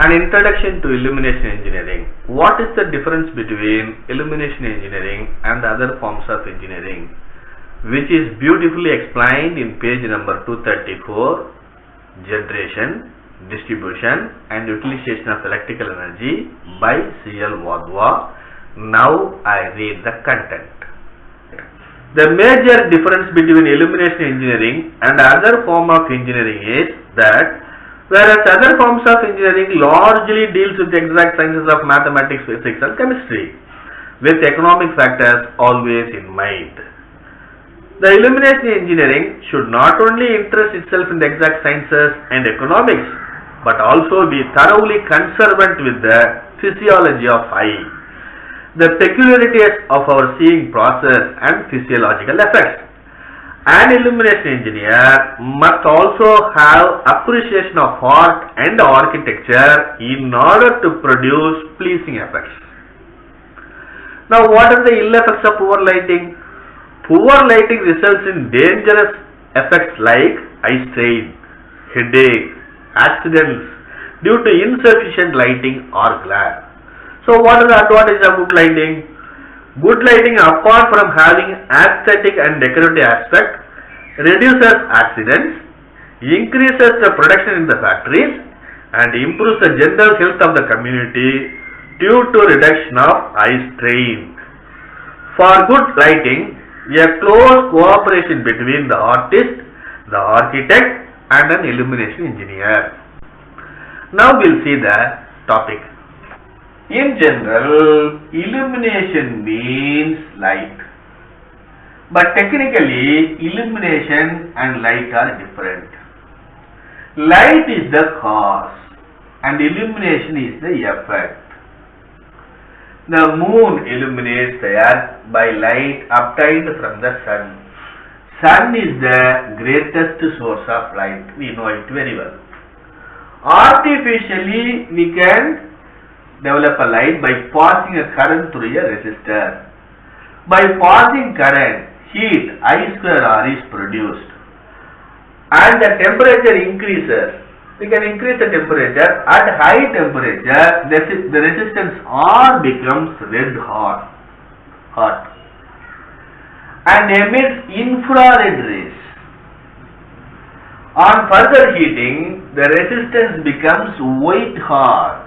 An introduction to illumination engineering. What is the difference between illumination engineering and other forms of engineering, which is beautifully explained in page number 234, generation, distribution and utilization of electrical energy by C.L. Wadhwa. Now I read the content. The major difference between illumination engineering and other form of engineering is that whereas other forms of engineering largely deals with the exact sciences of mathematics, physics and chemistry, with economic factors always in mind. The illumination engineering should not only interest itself in the exact sciences and economics, but also be thoroughly conversant with the physiology of eye, the peculiarities of our seeing process and physiological effects. An illumination engineer must also have appreciation of art and architecture in order to produce pleasing effects. Now, what are the ill effects of poor lighting? Poor lighting results in dangerous effects like eye strain, headache, accidents due to insufficient lighting or glare. So, what are the advantages of good lighting? Good lighting, apart from having aesthetic and decorative aspect, reduces accidents, increases the production in the factories and improves the general health of the community due to reduction of eye strain. For good lighting, a close cooperation between the artist, the architect and an illumination engineer. Now we will see the topic. In general, illumination means light. But technically, illumination and light are different. Light is the cause and illumination is the effect. The moon illuminates the earth by light obtained from the sun. Sun is the greatest source of light. We know it very well. Artificially, we can develop a light by passing a current through a resistor. By passing current, heat I square R is produced and the temperature increases. We can increase the temperature. At high temperature, the resistance R becomes red hot and emits infrared rays. On further heating, the resistance becomes white hot.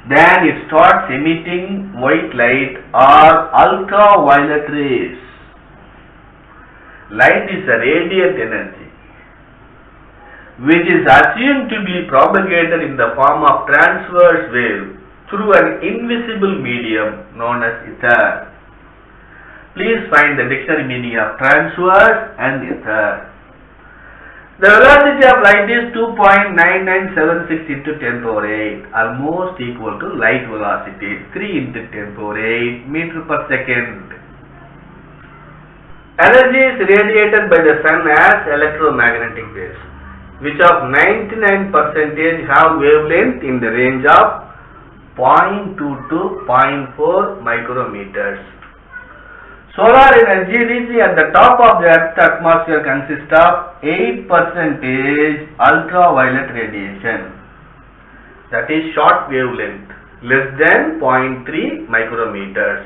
Then it starts emitting white light or ultraviolet rays. Light is a radiant energy which is assumed to be propagated in the form of transverse wave through an invisible medium known as ether. Please find the dictionary meaning of transverse and ether. The velocity of light is 2.9976 into 10 power 8, almost equal to light velocity 3 into 10 power 8 meter per second. Energy is radiated by the sun as electromagnetic waves, which of 99% have wavelength in the range of 0.2 to 0.4 micrometers. Solar energy reaching at the top of the Earth's atmosphere consists of 8% ultraviolet radiation, that is short wavelength, less than 0.3 micrometers.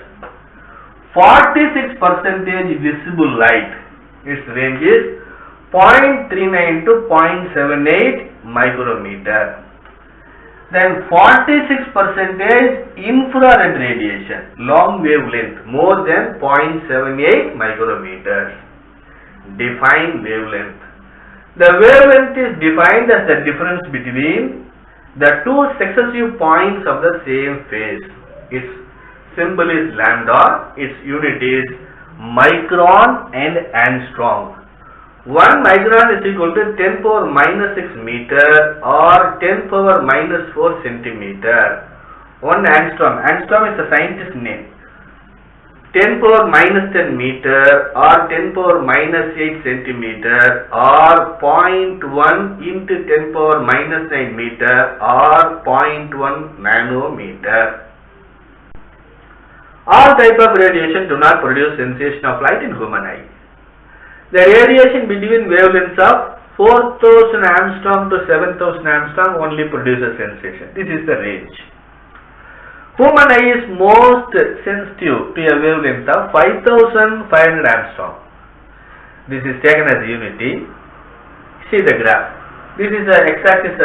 46% visible light, its range is 0.39 to 0.78 micrometer. Then 46% infrared radiation, long wavelength, more than 0.78 micrometers. Define wavelength. The wavelength is defined as the difference between the two successive points of the same phase. Its symbol is lambda, its unit is micron and angstrom. 1 micron is equal to 10 power minus 6 meter or 10 power minus 4 centimeter. 1 angstrom, angstrom is a scientist's name. 10 power minus 10 meter or 10 power minus 8 centimeter or 0.1 into 10 power minus 9 meter or 0.1 nanometer. All type of radiation do not produce sensation of light in human eye. The radiation between wavelengths of 4,000 Armstrong to 7,000 Armstrong only produces sensation. This is the range. Human eye is most sensitive to a wavelength of 5,500 Armstrong. This is taken as unity. See the graph. This is the x-axis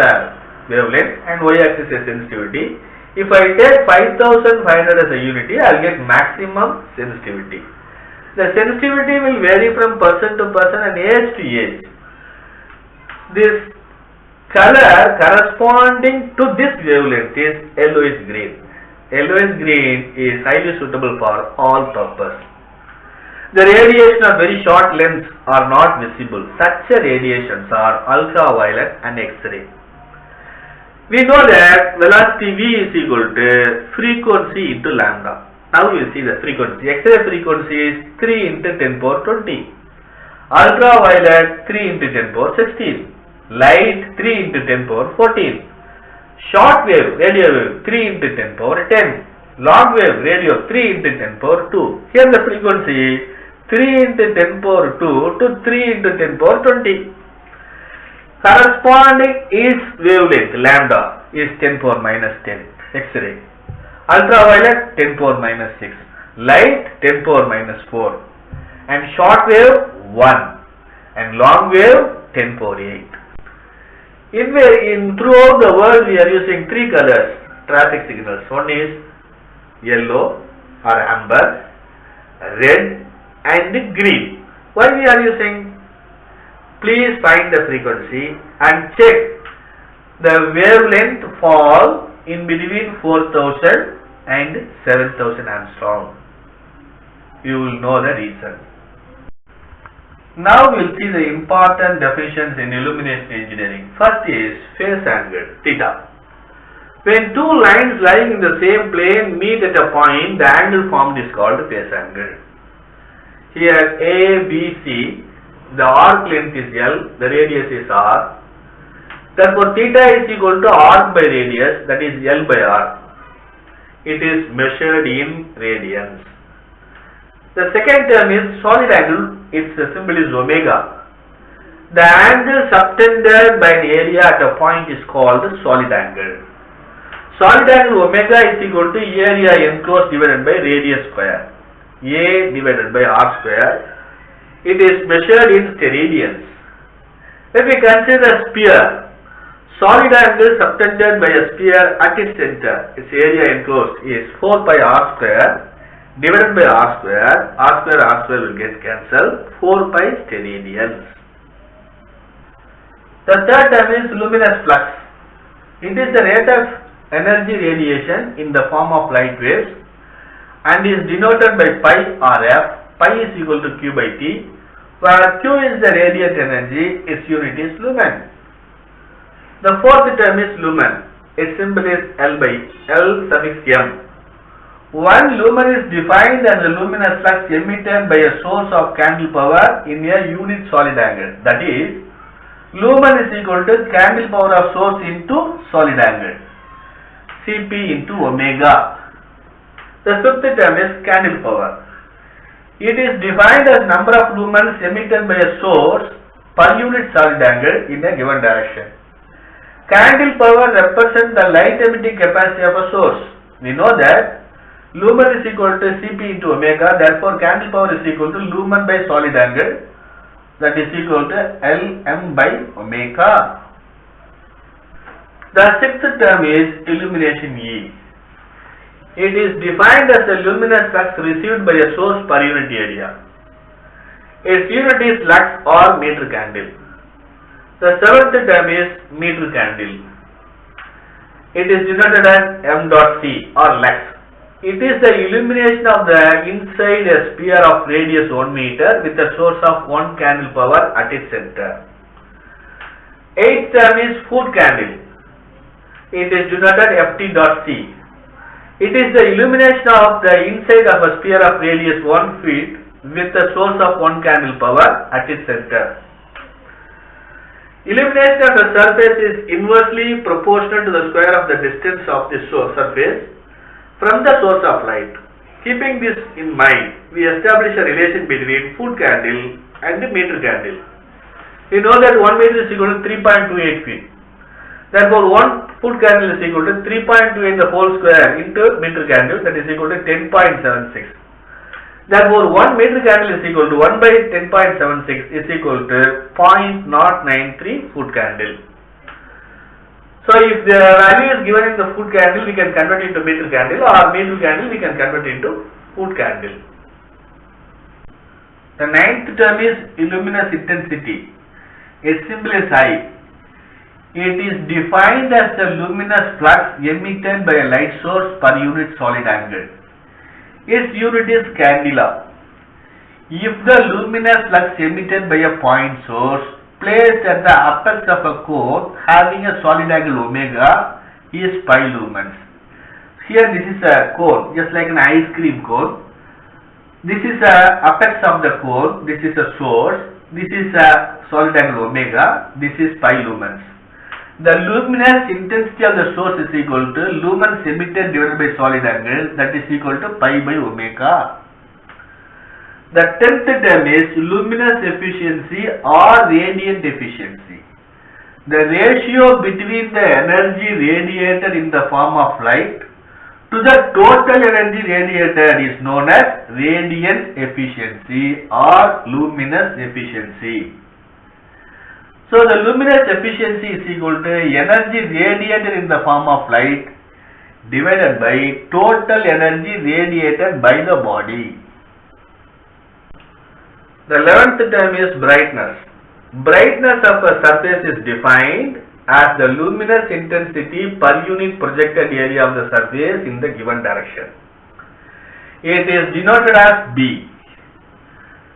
wavelength and y-axis is sensitivity. If I take 5,500 as a unity, I will get maximum sensitivity. The sensitivity will vary from person to person and age to age. This color corresponding to this wavelength is yellowish green. Yellowish green is highly suitable for all purposes. The radiation of very short lengths are not visible. Such radiations are ultraviolet and X-ray. We know that velocity V is equal to frequency into lambda. Now we will see the frequency. X-ray frequency is 3 into 10 power 20. Ultraviolet 3 into 10 power 16. Light 3 into 10 power 14. Short wave, radio wave 3 into 10 power 10. Long wave, radio 3 into 10 power 2. Here the frequency 3 into 10 power 2 to 3 into 10 power 20. Corresponding its wavelength lambda is 10 power minus 10 X-ray. Ultraviolet 10 power minus 6. Light 10 power minus 4. And short wave 1. And long wave 10 power 8. Throughout the world we are using 3 colors traffic signals. One is yellow or amber, red and green. Why we are using? Please find the frequency and check the wavelength fall in between 4,000 and 7,000 Armstrong. You will know the reason. Now we will see the important definitions in illumination engineering. First is phase angle, theta. When two lines lying in the same plane meet at a point, the angle formed is called phase angle. Here A, B, C, the arc length is L, the radius is R. Therefore, theta is equal to arc by radius, that is L by R. It is measured in radians. The second term is solid angle, its symbol is omega. The angle subtended by an area at a point is called solid angle. Solid angle omega is equal to area enclosed divided by radius square. A divided by R square. It is measured in steradians. If we consider a sphere, solid angle subtended by a sphere at its center, its area enclosed is 4 pi R square divided by R square will get cancelled, 4 pi steradians. The third term is luminous flux. It is the rate of energy radiation in the form of light waves and is denoted by pi RF. Pi is equal to Q by T, where Q is the radiant energy, its unit is lumen. The fourth term is lumen. Its symbol is L suffix M. One lumen is defined as the luminous flux emitted by a source of candle power in a unit solid angle. That is, lumen is equal to candle power of source into solid angle, Cp into omega. The fifth term is candle power. It is defined as number of lumens emitted by a source per unit solid angle in a given direction. Candle power represents the light emitting capacity of a source. We know that lumen is equal to Cp into omega, therefore candle power is equal to lumen by solid angle, that is equal to Lm by omega. The sixth term is illumination E. It is defined as the luminous flux received by a source per unit area. Its unit is lux or meter candle. The seventh term is meter candle. It is denoted as m dot C or lux. It is the illumination of the inside a sphere of radius 1 meter with a source of 1 candle power at its center. Eighth term is foot candle. It is denoted Ft dot C. It is the illumination of the inside of a sphere of radius 1 feet with a source of 1 candle power at its center. Illumination of a surface is inversely proportional to the square of the distance of the surface from the source of light. Keeping this in mind, we establish a relation between foot candle and the meter candle. You know that 1 meter is equal to 3.28 feet. Therefore, 1 foot candle is equal to 3.28 the whole square into meter candle, that is equal to 10.76. Therefore, 1 meter candle is equal to 1 by 10.76 is equal to 0.093 foot candle. So, if the value is given in the foot candle, we can convert it into meter candle, or meter candle we can convert into foot candle. The ninth term is luminous intensity. Its symbol is I. It is defined as the luminous flux emitted by a light source per unit solid angle. Its unit is candela. If the luminous flux emitted by a point source placed at the apex of a cone having a solid angle omega is pi lumens. Here this is a cone, just like an ice cream cone. This is a apex of the cone, this is a source, this is a solid angle omega, this is pi lumens. The luminous intensity of the source is equal to lumens emitted divided by solid angle, that is equal to pi by omega. The 10th term is luminous efficiency or radiant efficiency. The ratio between the energy radiated in the form of light to the total energy radiated is known as radiant efficiency or luminous efficiency. So, the luminous efficiency is equal to energy radiated in the form of light divided by total energy radiated by the body. The 11th term is brightness. Brightness of a surface is defined as the luminous intensity per unit projected area of the surface in the given direction. It is denoted as B.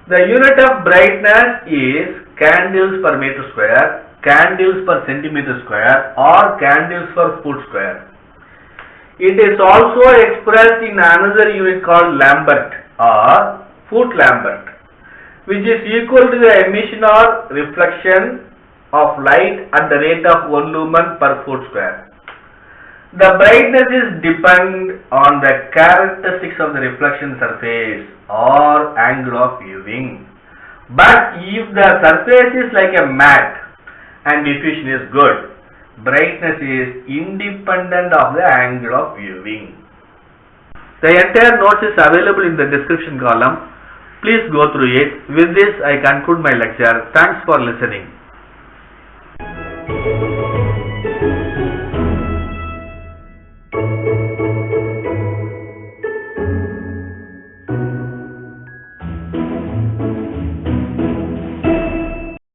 The unit of brightness is candles per meter square, candles per centimeter square, or candles per foot square. It is also expressed in another unit called Lambert or foot Lambert, which is equal to the emission or reflection of light at the rate of 1 lumen per foot square. The brightness is depend on the characteristics of the reflection surface or angle of viewing. But if the surface is like a mat and diffusion is good, brightness is independent of the angle of viewing. The entire notes is available in the description column. Please go through it. With this, I conclude my lecture. Thanks for listening.